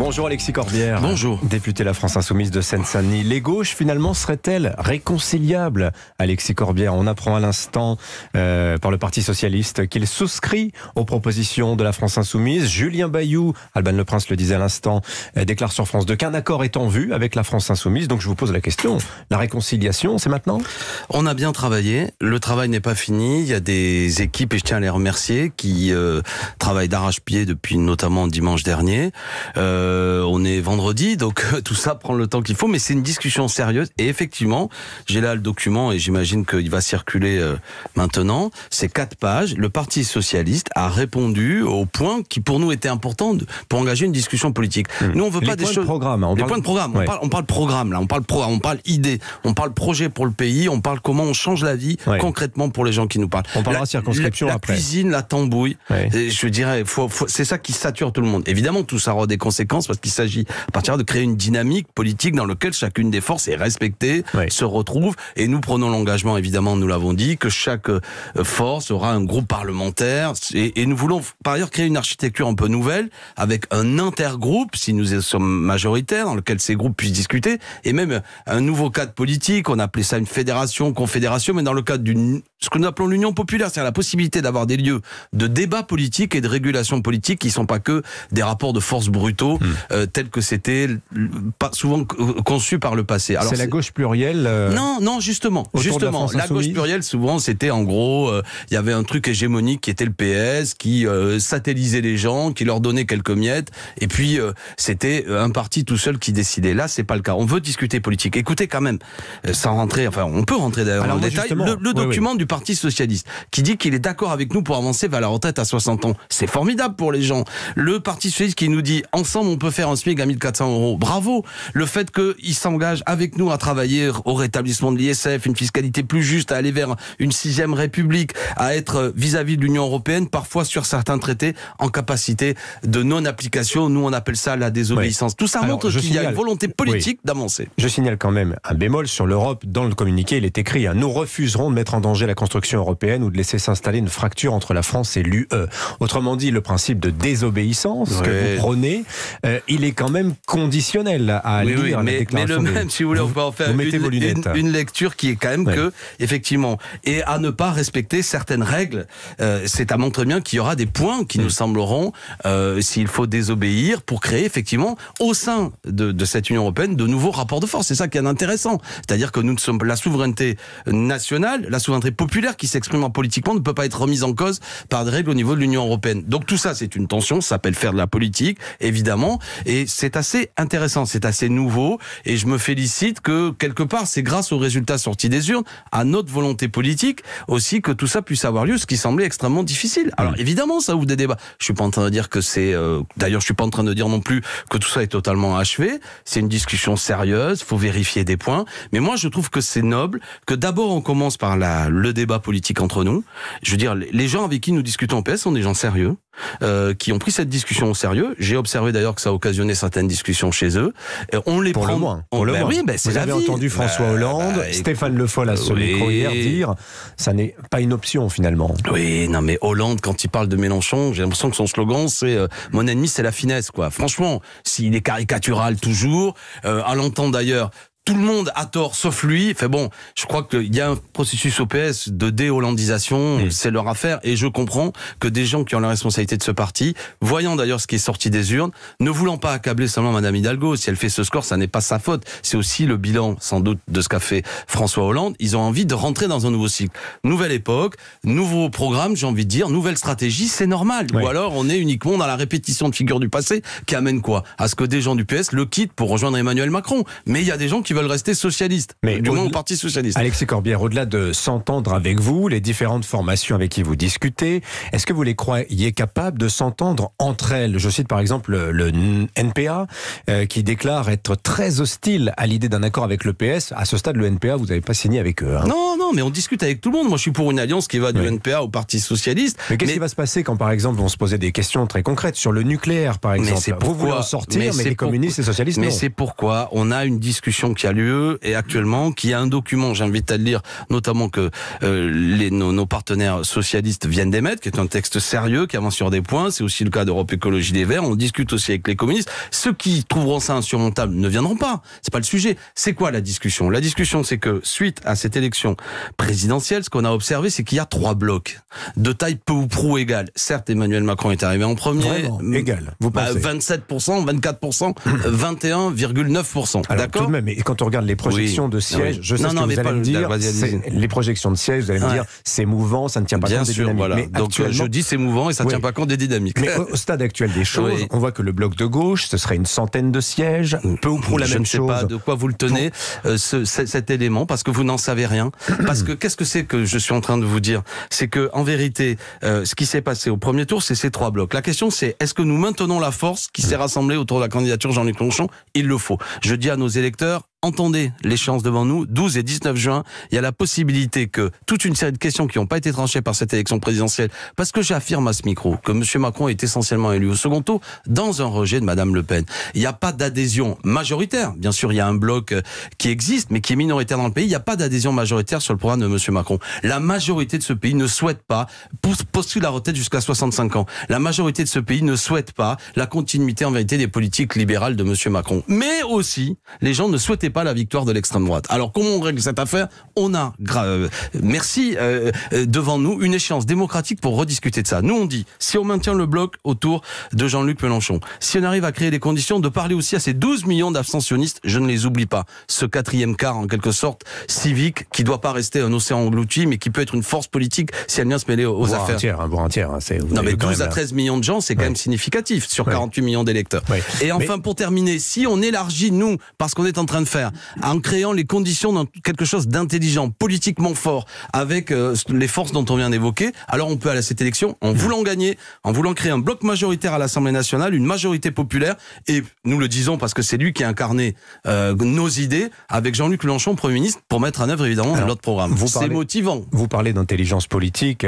Bonjour Alexis Corbière. Bonjour. Député La France Insoumise de Seine-Saint-Denis. Les gauches finalement seraient-elles réconciliables? Alexis Corbière, on apprend à l'instant par le Parti Socialiste qu'il souscrit aux propositions de La France Insoumise. Julien Bayou, Alban Le Prince le disait à l'instant, déclare sur France 2 qu'un accord est en vue avec La France Insoumise. Donc je vous pose la question, la réconciliation, c'est maintenant? On a bien travaillé, le travail n'est pas fini. Il y a des équipes, et je tiens à les remercier, qui travaillent d'arrache-pied depuis notamment dimanche dernier. On est vendredi, donc tout ça prend le temps qu'il faut, mais c'est une discussion sérieuse. Et effectivement, j'ai là le document et j'imagine qu'il va circuler maintenant. C'est 4 pages. Le Parti Socialiste a répondu aux points qui pour nous étaient importants pour engager une discussion politique. Nous, on veut pas des choses. Programme, les points de programme. Ouais. On parle programme là. On parle programme. On parle idée. On parle projet pour le pays. On parle comment on change la vie concrètement pour les gens qui nous parlent. On parlera circonscription après. La cuisine, la tambouille. Je dirais, c'est ça qui sature tout le monde. Évidemment, tout ça aura des conséquences parce qu'il s'agit à partir de créer une dynamique politique dans laquelle chacune des forces est respectée, se retrouve. Et nous prenons l'engagement, évidemment, nous l'avons dit, que chaque force aura un groupe parlementaire. Et nous voulons par ailleurs créer une architecture un peu nouvelle avec un intergroupe, si nous sommes majoritaires, dans lequel ces groupes puissent discuter, et même un nouveau cadre politique. On appelait ça une fédération, confédération, mais dans le cadre ce que nous appelons l'union populaire, c'est-à-dire la possibilité d'avoir des lieux de débat politique et de régulation politique qui ne sont pas que des rapports de force brutaux tels que c'était pas souvent conçu par le passé. Alors c'est la gauche plurielle Non, justement. La gauche plurielle, souvent, c'était en gros, il y avait un truc hégémonique qui était le PS, qui satellisait les gens, qui leur donnait quelques miettes, et puis c'était un parti tout seul qui décidait. Là, c'est pas le cas. On veut discuter politique. Écoutez quand même, sans rentrer, enfin, on peut rentrer d'ailleurs dans le détail, le document du Parti Socialiste, qui dit qu'il est d'accord avec nous pour avancer vers la retraite à 60 ans. C'est formidable pour les gens. Le Parti Socialiste qui nous dit, ensemble, on peut faire un SMIC à 1400 €. Bravo. Le fait qu'il s'engage avec nous à travailler au rétablissement de l'ISF, une fiscalité plus juste, à aller vers une 6e République, à être vis-à-vis de l'Union européenne, parfois sur certains traités, en capacité de non-application. Nous, on appelle ça la désobéissance. Tout ça montre qu'il y a une volonté politique d'avancer. Je signale quand même un bémol sur l'Europe. Dans le communiqué, il est écrit « Nous refuserons de mettre en danger la construction européenne ou de laisser s'installer une fracture entre la France et l'UE ». Autrement dit, le principe de désobéissance que vous prônez, il est quand même conditionnel à lire la déclaration. Mais le même, si vous voulez, on peut en faire une lecture qui est quand même que, effectivement, et à ne pas respecter certaines règles. C'est à montrer bien qu'il y aura des points qui nous sembleront, s'il faut désobéir, pour créer effectivement, au sein de cette Union européenne, de nouveaux rapports de force. C'est ça qui est intéressant. C'est-à-dire que nous sommes la souveraineté nationale, la souveraineté populaire qui s'exprime politiquement ne peut pas être remise en cause par des règles au niveau de l'Union européenne. Donc tout ça, c'est une tension, ça s'appelle faire de la politique, évidemment, et c'est assez intéressant, c'est assez nouveau, et je me félicite que, quelque part, c'est grâce aux résultats sortis des urnes, à notre volonté politique, aussi, que tout ça puisse avoir lieu, ce qui semblait extrêmement difficile. Alors évidemment, ça ouvre des débats. Je suis pas en train de dire que c'est... D'ailleurs, je suis pas en train de dire non plus que tout ça est totalement achevé. C'est une discussion sérieuse, faut vérifier des points, mais moi, je trouve que c'est noble, que d'abord, on commence par le débat politique entre nous. Je veux dire, les gens avec qui nous discutons au PS sont des gens sérieux, qui ont pris cette discussion au sérieux. J'ai observé d'ailleurs que ça a occasionné certaines discussions chez eux. On les prend... moins. Oui, c'est Vous avez entendu François Hollande, Stéphane Le Foll à ce micro hier dire ça n'est pas une option finalement. Oui, non mais Hollande, quand il parle de Mélenchon, j'ai l'impression que son slogan c'est mon ennemi c'est la finesse, quoi. Franchement, s'il est caricatural toujours, à l'entendre d'ailleurs, tout le monde a tort, sauf lui. Fait bon, je crois qu'il y a un processus au PS de dé-hollandisation, c'est leur affaire, et je comprends que des gens qui ont la responsabilité de ce parti, voyant d'ailleurs ce qui est sorti des urnes, ne voulant pas accabler seulement Madame Hidalgo, si elle fait ce score, ça n'est pas sa faute, c'est aussi le bilan, sans doute, de ce qu'a fait François Hollande. Ils ont envie de rentrer dans un nouveau cycle. Nouvelle époque, nouveau programme, j'ai envie de dire, nouvelle stratégie, c'est normal. Ou alors, on est uniquement dans la répétition de figures du passé, qui amène quoi? À ce que des gens du PS le quittent pour rejoindre Emmanuel Macron. Mais il y a des gens qui veulent rester socialistes, du moins au Parti Socialiste. Alexis Corbière, au-delà de s'entendre avec vous, les différentes formations avec qui vous discutez, est-ce que vous les croyez capables de s'entendre entre elles? Je cite par exemple le NPA qui déclare être très hostile à l'idée d'un accord avec le PS. À ce stade, le NPA, vous n'avez pas signé avec eux. Non, mais on discute avec tout le monde. Moi, je suis pour une alliance qui va du NPA au Parti Socialiste. Mais qu'est-ce qui va se passer quand, par exemple, on se posait des questions très concrètes sur le nucléaire, par exemple? Vous voulez en sortir, mais les communistes et socialistes, non. Mais c'est pourquoi on a une discussion qui a lieu et actuellement, qui a un document, j'invite à le lire, notamment que nos partenaires socialistes viennent d'émettre, qui est un texte sérieux, qui avance sur des points. C'est aussi le cas d'Europe Écologie Les Verts. On discute aussi avec les communistes. Ceux qui trouveront ça insurmontable ne viendront pas. C'est pas le sujet. C'est quoi la discussion? La discussion, c'est que suite à cette élection présidentielle, ce qu'on a observé, c'est qu'il y a 3 blocs de taille peu ou prou égale. Certes, Emmanuel Macron est arrivé en premier. Vraiment, égal. Vous pensez 27%, 24%, 21,9%. D'accord. Tout de même, et quand on regarde les projections de sièges, je sais ce que vous allez me dire. Les projections de sièges, vous allez me dire, c'est mouvant, ça ne tient pas compte des dynamiques. Voilà. Mais donc je dis c'est mouvant et ça ne tient pas compte des dynamiques. Mais au stade actuel des choses, on voit que le bloc de gauche, ce serait une centaine de sièges, peu ou prou la même chose. Je ne sais pas de quoi vous le tenez, cet élément, parce que vous n'en savez rien. Parce que qu'est-ce que c'est que je suis en train de vous dire? C'est que en vérité, ce qui s'est passé au premier tour, c'est ces 3 blocs. La question, c'est est-ce que nous maintenons la force qui s'est rassemblée autour de la candidature Jean-Luc Mélenchon? Il le faut. Je dis à nos électeurs, entendez l'échéance devant nous, 12 et 19 juin, il y a la possibilité que toute une série de questions qui n'ont pas été tranchées par cette élection présidentielle, parce que j'affirme à ce micro que M. Macron est essentiellement élu au second tour dans un rejet de Mme Le Pen. Il n'y a pas d'adhésion majoritaire. Bien sûr, il y a un bloc qui existe, mais qui est minoritaire dans le pays. Il n'y a pas d'adhésion majoritaire sur le programme de M. Macron. La majorité de ce pays ne souhaite pas poursuivre la retraite jusqu'à 65 ans. La majorité de ce pays ne souhaite pas la continuité en vérité des politiques libérales de M. Macron. Mais aussi, les gens ne souhaitaient pas la victoire de l'extrême droite. Alors comment on règle cette affaire? On a, devant nous, une échéance démocratique pour rediscuter de ça. Nous on dit, si on maintient le bloc autour de Jean-Luc Mélenchon, si on arrive à créer les conditions de parler aussi à ces 12 millions d'abstentionnistes, je ne les oublie pas, ce 4e quart en quelque sorte civique qui doit pas rester un océan englouti mais qui peut être une force politique si elle vient se mêler aux affaires. Un tiers, non mais 12 à 13 millions de gens, c'est quand même significatif sur 48 millions d'électeurs. Et enfin pour terminer, si on élargit nous, parce qu'on est en train de faire, en créant les conditions dans quelque chose d'intelligent, politiquement fort, avec les forces dont on vient d'évoquer, alors on peut aller à cette élection en voulant gagner, en voulant créer un bloc majoritaire à l'Assemblée nationale, une majorité populaire, et nous le disons parce que c'est lui qui a incarné nos idées, avec Jean-Luc Mélenchon, Premier ministre, pour mettre en œuvre évidemment notre programme. C'est motivant. Vous parlez d'intelligence politique,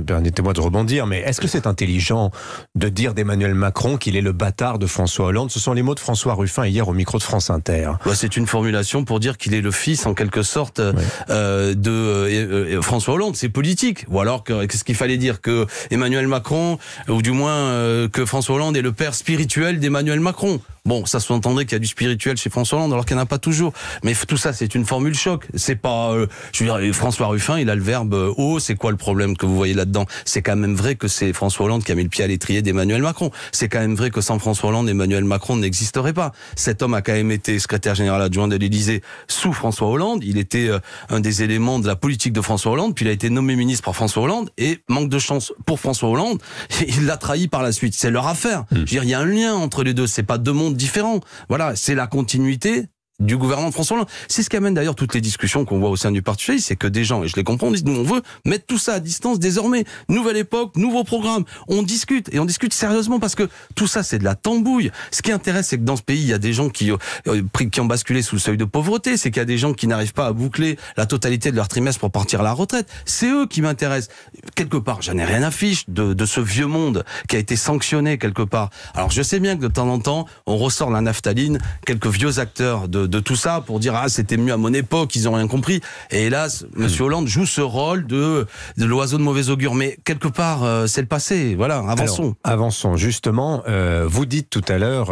permettez-moi de rebondir, mais est-ce que c'est intelligent de dire d'Emmanuel Macron qu'il est le bâtard de François Hollande? Ce sont les mots de François Ruffin hier au micro de France Inter. C'est une formulation pour dire qu'il est le fils en quelque sorte de François Hollande, c'est politique. Ou alors qu'est-ce qu'il fallait dire, que Emmanuel Macron, ou du moins que François Hollande est le père spirituel d'Emmanuel Macron. Bon, ça sous-entendrait qu'il y a du spirituel chez François Hollande, alors qu'il n'y en a pas toujours. Mais tout ça, c'est une formule choc. C'est pas, je veux dire, François Ruffin, il a le verbe haut. C'est quoi le problème que vous voyez là-dedans? C'est quand même vrai que c'est François Hollande qui a mis le pied à l'étrier d'Emmanuel Macron. C'est quand même vrai que sans François Hollande, Emmanuel Macron n'existerait pas. Cet homme a quand même été secrétaire général adjoint de l'Élysée sous François Hollande. Il était un des éléments de la politique de François Hollande. Puis il a été nommé ministre par François Hollande. Et manque de chance pour François Hollande, il l'a trahi par la suite. C'est leur affaire. Je veux dire, il y a un lien entre les deux. C'est pas deux mondes différents. Voilà, c'est la continuité du gouvernement de François Hollande. C'est ce qui amène d'ailleurs toutes les discussions qu'on voit au sein du Parti socialiste, c'est que des gens, et je les comprends, disent nous on veut mettre tout ça à distance désormais. Nouvelle époque, nouveau programme. On discute, et on discute sérieusement parce que tout ça c'est de la tambouille. Ce qui intéresse, c'est que dans ce pays, il y a des gens qui ont basculé sous le seuil de pauvreté, c'est qu'il y a des gens qui n'arrivent pas à boucler la totalité de leur trimestre pour partir à la retraite. C'est eux qui m'intéressent. Quelque part, j'en ai rien à fiche de ce vieux monde qui a été sanctionné quelque part. Alors je sais bien que de temps en temps, on ressort la naphtaline, quelques vieux acteurs de tout ça pour dire c'était mieux à mon époque, ils ont rien compris. Et hélas, Monsieur Hollande joue ce rôle de l'oiseau de mauvais augure. Mais quelque part, c'est le passé. Voilà, avançons. Alors, avançons justement. Vous dites tout à l'heure,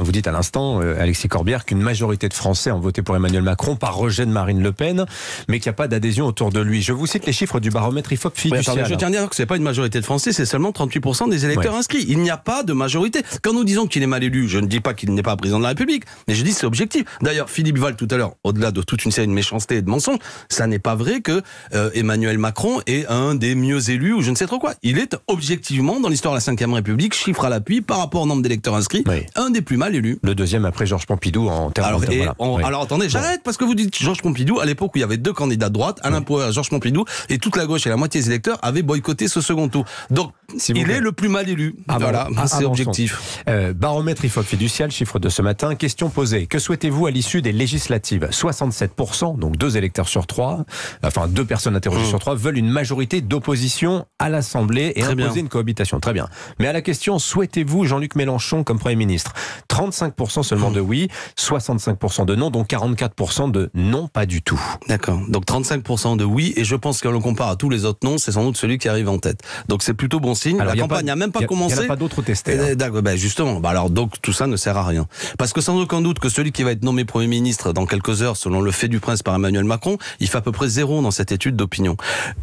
vous dites à l'instant, Alexis Corbière, qu'une majorité de Français ont voté pour Emmanuel Macron par rejet de Marine Le Pen, mais qu'il n'y a pas d'adhésion autour de lui. Je vous cite les chiffres du baromètre IFOP fiducial. Je tiens à dire que c'est pas une majorité de Français, c'est seulement 38% des électeurs inscrits. Il n'y a pas de majorité. Quand nous disons qu'il est mal élu, je ne dis pas qu'il n'est pas président de la République, mais je dis c'est objectif. D'ailleurs, Philippe Val, tout à l'heure, au-delà de toute une série de méchancetés et de mensonges, ça n'est pas vrai que Emmanuel Macron est un des mieux élus ou je ne sais trop quoi. Il est objectivement, dans l'histoire de la Ve République, chiffre à l'appui, par rapport au nombre d'électeurs inscrits, un des plus mal élus. Le deuxième après Georges Pompidou en termes Alors attendez, j'arrête, parce que vous dites Georges Pompidou, à l'époque où il y avait deux candidats de droite, Alain Poher, Georges Pompidou, et toute la gauche et la moitié des électeurs avaient boycotté ce second tour. Donc, il est le plus mal élu. Voilà, c'est objectif. Baromètre IFOP fiducial, chiffre de ce matin. Question posée. Que souhaitez-vous à l'issue des législatives ? 67%, donc 2 électeurs sur 3, enfin 2 personnes interrogées sur 3, veulent une majorité d'opposition à l'Assemblée et imposer une cohabitation. Très bien. Mais à la question, souhaitez-vous Jean-Luc Mélenchon comme Premier ministre ? 35% seulement de oui, 65% de non, donc 44% de non, pas du tout. D'accord. Donc 35% de oui, et je pense que l'on compare à tous les autres non, c'est sans doute celui qui arrive en tête. Donc c'est plutôt bon signe. Alors, la campagne n'a même pas commencé. Il n'y en a pas d'autres testés. Justement. Alors donc tout ça ne sert à rien. Parce que sans aucun doute que celui qui va être nommé Premier ministre dans quelques heures, selon le fait du prince par Emmanuel Macron, il fait à peu près 0 dans cette étude d'opinion.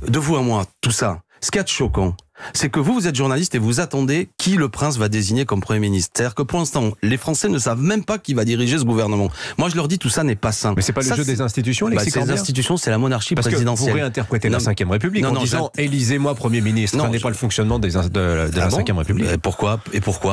De vous à moi, tout ça, ce qu'il y a de choquant, c'est que vous êtes journaliste et vous attendez qui le prince va désigner comme Premier ministre. C'est-à-dire que pour l'instant, les Français ne savent même pas qui va diriger ce gouvernement. Moi, je leur dis, tout ça n'est pas simple. Mais c'est pas le jeu des institutions, Alexis Corbière ? Les institutions, c'est la monarchie présidentielle. Parce que vous réinterprétez la Ve République en disant « élisez-moi Premier ministre ». Ce n'est pas le fonctionnement de la Ve République. Pourquoi ?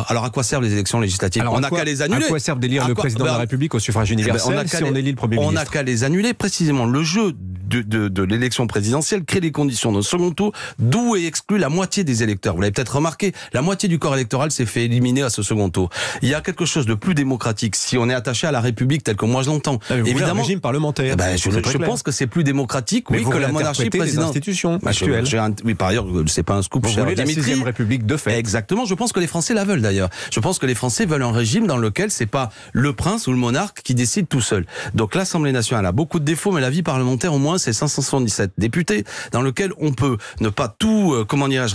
Alors, à quoi servent les élections législatives ? On n'a qu'à les annuler. À quoi servent d'élire le président de la République au suffrage universel si on élit le Premier ministre ? On n'a qu'à les annuler. Précisément, le jeu de l'élection présidentielle crée les conditions d'un second tour d'où est exclu la moitié des électeurs. Vous l'avez peut-être remarqué, la moitié du corps électoral s'est fait éliminer à ce second tour. Il y a quelque chose de plus démocratique si on est attaché à la République telle que moi je l'entends. Évidemment, un régime parlementaire. Je pense que c'est plus démocratique que la monarchie présidentielle. Les institutions actuelles. Oui, par ailleurs, c'est pas un scoop. Vous voulez la 6e République de fait. Exactement. Je pense que les Français la veulent d'ailleurs. Je pense que les Français veulent un régime dans lequel c'est pas le prince ou le monarque qui décide tout seul. Donc l'Assemblée nationale a beaucoup de défauts, mais la vie parlementaire au moins c'est 577 députés dans lequel on peut ne pas tout,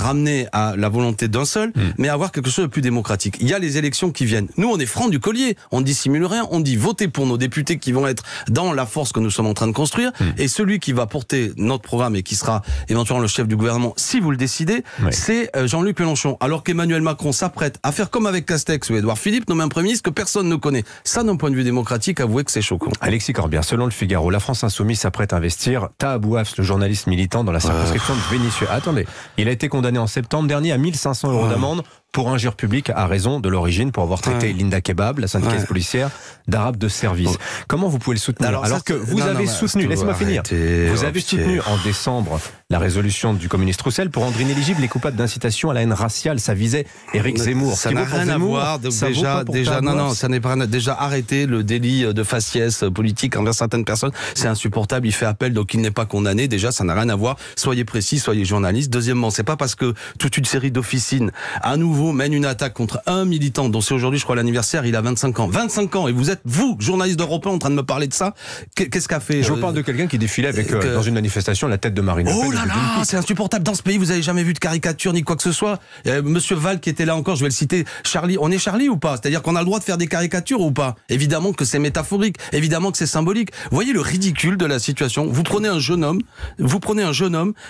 ramener à la volonté d'un seul, mais avoir quelque chose de plus démocratique. Il y a les élections qui viennent. Nous, on est francs du collier. On ne dissimule rien. On dit votez pour nos députés qui vont être dans la force que nous sommes en train de construire. Et celui qui va porter notre programme et qui sera éventuellement le chef du gouvernement, si vous le décidez, c'est Jean-Luc Mélenchon. Alors qu'Emmanuel Macron s'apprête à faire comme avec Castex ou Édouard Philippe, nommer un Premier ministre que personne ne connaît. Ça, d'un point de vue démocratique, avouez que c'est choquant. Alexis Corbière, selon le Figaro, la France Insoumise s'apprête à investir Taha Bouafs, le journaliste militant, dans la circonscription de Vénissieux. Attendez, il a été condamné en septembre dernier à 1500 € d'amende pour injure publique à raison de l'origine, pour avoir traité Linda Kebab, la syndicaliste policière, d'arabe de service. Comment vous pouvez le soutenir alors que vous avez soutenu, laissez-moi finir, vous avez soutenu en décembre la résolution du communiste Roussel pour rendre inéligibles les coupables d'incitation à la haine raciale. Ça visait Éric Zemmour. Ça n'a rien à voir. Ça n'est pas déjà arrêté le délit de faciès politique envers certaines personnes. C'est insupportable. Il fait appel, donc il n'est pas condamné. Déjà, ça n'a rien à voir. Soyez précis, soyez journaliste. Deuxièmement, c'est pas parce que toute une série d'officines à nouveau mène une attaque contre un militant dont c'est aujourd'hui, je crois, l'anniversaire. Il a 25 ans. 25 ans. Et vous êtes, vous, journaliste d'Europe 1, en train de me parler de ça. Qu'est-ce qu'a fait Je vous parle de quelqu'un qui défilait avec, dans une manifestation, la tête de Marine Le Pen. Oh là là, c'est insupportable. Dans ce pays, vous avez jamais vu de caricature ni quoi que ce soit. Monsieur Valls qui était là encore, je vais le citer. Charlie, on est Charlie ou pas? C'est-à-dire qu'on a le droit de faire des caricatures ou pas? Évidemment que c'est métaphorique. Évidemment que c'est symbolique. Vous voyez le ridicule de la situation. Vous prenez un jeune homme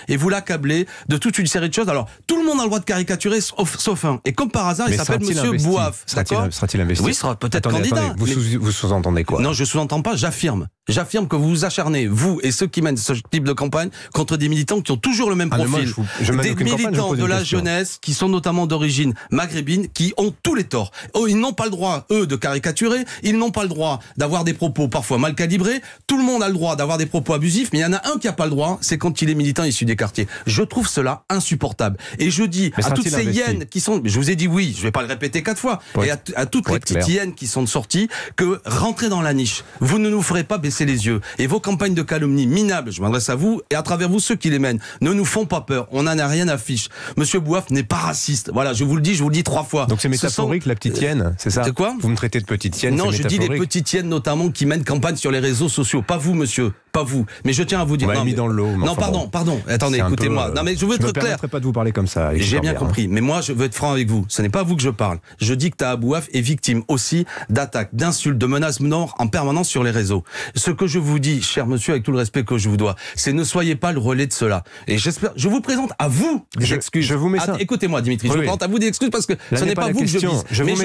et vous l'accablez de toute une série de choses. Alors, tout le monde a le droit de caricaturer sauf un. Et comme par hasard, il s'appelle Monsieur Bouaf. Sera-t-il investi? Oui, il sera peut-être candidat. Attendez, vous sous-entendez quoi? Non, je sous-entends pas, j'affirme. J'affirme que vous vous acharnez, vous et ceux qui mènent ce type de campagne, contre des militants qui ont toujours le même profil. Des militants de la jeunesse qui sont notamment d'origine maghrébine, qui ont tous les torts. Ils n'ont pas le droit, eux, de caricaturer. Ils n'ont pas le droit d'avoir des propos parfois mal calibrés. Tout le monde a le droit d'avoir des propos abusifs, mais il y en a un qui n'a pas le droit, c'est quand il est militant issu des quartiers. Je trouve cela insupportable. Et je dis à toutes ces hyènes qui sont... Je vous ai dit oui, je ne vais pas le répéter 4 fois. Et à toutes les petites hyènes qui sont sorties, que rentrez dans la niche. Vous ne nous ferez pas baisser les yeux. Et vos campagnes de calomnie minables, je m'adresse à vous, et à travers vous, ceux qui les mènent, ne nous font pas peur. On n'en a rien à fiche. Monsieur Bouaf n'est pas raciste. Voilà, je vous le dis 3 fois. Donc c'est métaphorique, la petite hyène, c'est ça? C'est quoi? Vous me traitez de petite hyène? Non, je dis les petites hyènes notamment qui mènent campagne sur les réseaux sociaux. Pas vous, monsieur. Pas vous. Mais je tiens à vous dire... mis dans le lot. Non, pardon. Attendez, écoutez-moi. Non, mais je veux être clair. Je ne me permettrai pas de vous parler comme ça. J'ai bien compris. Mais moi, je veux être franc avec vous. Ce n'est pas à vous que je parle. Je dis que Taha Bouaf est victime aussi d'attaques, d'insultes, de menaces morts en permanence sur les réseaux. Ce que je vous dis, cher monsieur, avec tout le respect que je vous dois, c'est ne soyez pas le relais de cela. Et j'espère, je vous présente à vous des excuses. Je vous mets ça. Écoutez-moi, Dimitri, je vous présente à vous des excuses parce que ce n'est pas vous que je vise. Mais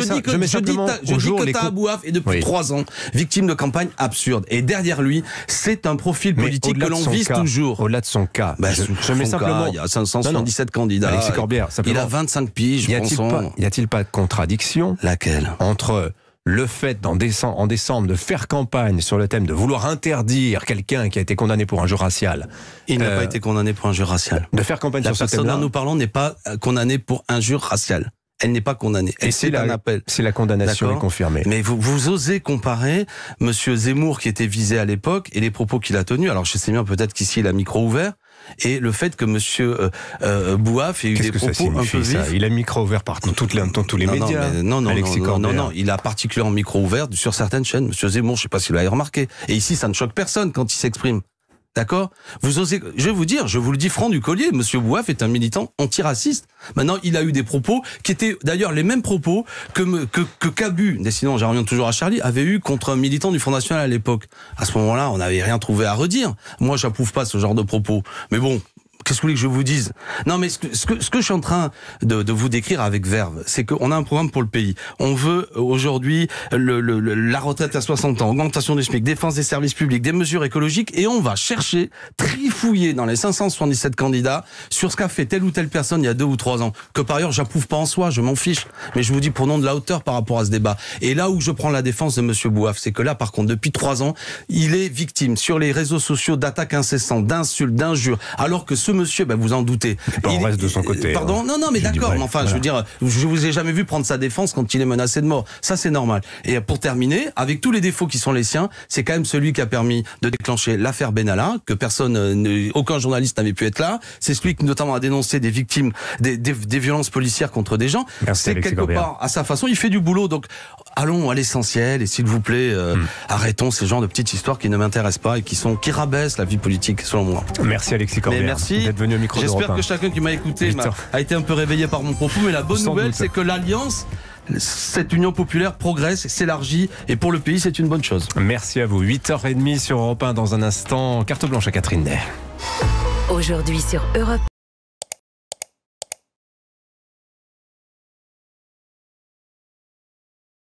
je dis que Taha Bouaf est depuis 3 ans victime de campagnes absurdes. Et derrière lui, c'est un profil politique que l'on vise toujours. Au-delà de son cas, je mets simplement. Il y a 577 candidats. Alexis Corbière, il a 25 piges. Y a-t-il pas de contradiction? Laquelle? Entre le fait en décembre de faire campagne sur le thème de vouloir interdire quelqu'un qui a été condamné pour injure raciale. Il n'a pas été condamné pour injure raciale. De faire campagne sur ce thème-là. La personne dont nous parlons n'est pas condamnée pour injure raciale. Elle n'est pas condamnée. Et c'est un appel. Si la condamnation est confirmée. Mais vous osez comparer Monsieur Zemmour qui était visé à l'époque et les propos qu'il a tenus. Alors je sais bien peut-être qu'ici il a micro ouvert. Et le fait que Monsieur Bouaf ait eu des propos un peu vifs. Il a micro ouvert dans tous les médias. Non, il a particulièrement micro ouvert sur certaines chaînes. Monsieur Zemmour, je ne sais pas si vous l'avez remarqué. Et ici, ça ne choque personne quand il s'exprime. D'accord ? Vous osez, je vais vous dire, je vous le dis franc du collier, Monsieur Bouaf est un militant antiraciste. Maintenant, il a eu des propos qui étaient d'ailleurs les mêmes propos que Cabu, décidément, j'en reviens toujours à Charlie, avait eu contre un militant du Front National à l'époque. À ce moment-là, on n'avait rien trouvé à redire. Moi, j'approuve pas ce genre de propos. Mais bon, qu'est-ce que vous voulez que je vous dise ? Non, mais ce que je suis en train de vous décrire avec verve, c'est qu'on a un programme pour le pays. On veut aujourd'hui la retraite à 60 ans, augmentation du SMIC, défense des services publics, des mesures écologiques, et on va chercher, trifouiller dans les 577 candidats sur ce qu'a fait telle ou telle personne il y a 2 ou 3 ans. Que par ailleurs, j'approuve pas en soi, je m'en fiche. Mais je vous dis, prenons de la hauteur par rapport à ce débat. Et là où je prends la défense de Monsieur Bouaf, c'est que là, par contre, depuis 3 ans, il est victime sur les réseaux sociaux d'attaques incessantes, d'insultes, d'injures, alors que ce monsieur, vous en doutez. On reste de son côté. Pardon, non, mais d'accord. Mais enfin, voilà. Je veux dire, je vous ai jamais vu prendre sa défense quand il est menacé de mort. Ça, c'est normal. Et pour terminer, avec tous les défauts qui sont les siens, c'est quand même celui qui a permis de déclencher l'affaire Benalla, que aucun journaliste n'avait pu être là. C'est celui qui, notamment, a dénoncé des victimes, des violences policières contre des gens. Merci, c'est quelque part, à sa façon, il fait du boulot. Donc, allons à l'essentiel. Et s'il vous plaît, arrêtons ces genres de petites histoires qui ne m'intéressent pas et qui rabaissent la vie politique, selon moi. Merci, Alexis Corbière. Merci. J'espère que chacun qui m'a écouté a été un peu réveillé par mon propos, mais la bonne nouvelle, c'est que l'Alliance, cette union populaire progresse, s'élargit, et pour le pays, c'est une bonne chose. Merci à vous. 8h30 sur Europe 1 dans un instant. Carte blanche à Catherine Ney. Aujourd'hui sur Europe